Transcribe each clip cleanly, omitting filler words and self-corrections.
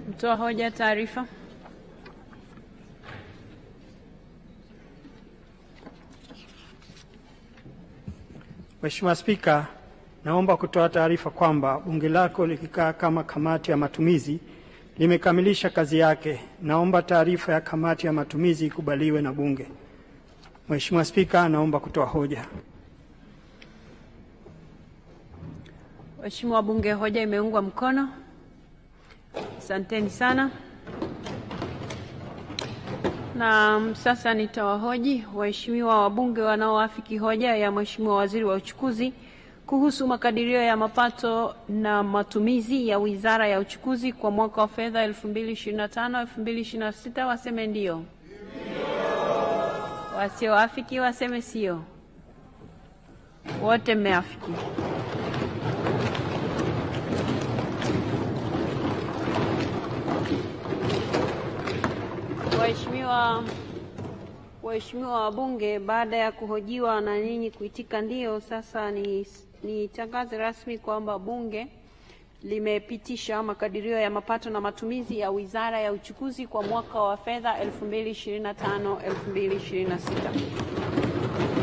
Mtoa hoja taarifa. Mheshimiwa Spika, naomba kutoa taarifa kwamba bunge lako likikaa kama kamati ya matumizi limekamilisha kazi yake. Naomba taarifa ya kamati ya matumizi ikubaliwe na bunge. Mheshimiwa Spika, naomba kutoa hoja. Mheshimiwa Bunge, hoja imeungwa mkono. Asanteni sana. Na sasa nitawahoji waheshimiwa wabunge wanaoafiki hoja ya Mheshimiwa Waziri wa Uchukuzi kuhusu makadirio ya mapato na matumizi ya Wizara ya Uchukuzi kwa mwaka wa fedha 2025-2026 waseme ndio. Wasioafiki waseme sio. Wote mmeafiki. Waheshimiwa wabunge, baada ya kuhojiwa na nyinyi kuitika ndio, sasa ni tangazo rasmi kwamba bunge limepitisha makadirio ya mapato na matumizi ya Wizara ya Uchukuzi kwa mwaka wa fedha 2025-2026.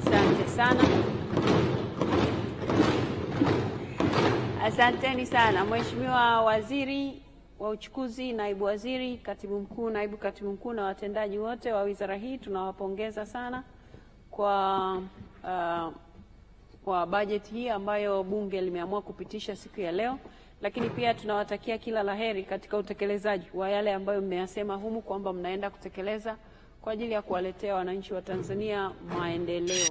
Asante sana. Asanteni sana. Mheshimiwa Waziri wa Uchukuzi, Naibu Waziri, Katibu Mkuu, Naibu Katibu Mkuu na watendaji wote wa wizara hii, tunawapongeza sana kwa bajeti hii ambayo bunge limeamua kupitisha siku ya leo, lakini pia tunawatakia kila laheri katika utekelezaji wa yale ambayo mmeyasema humu kwamba mnaenda kutekeleza kwa ajili ya kuwaletea wananchi wa Tanzania maendeleo.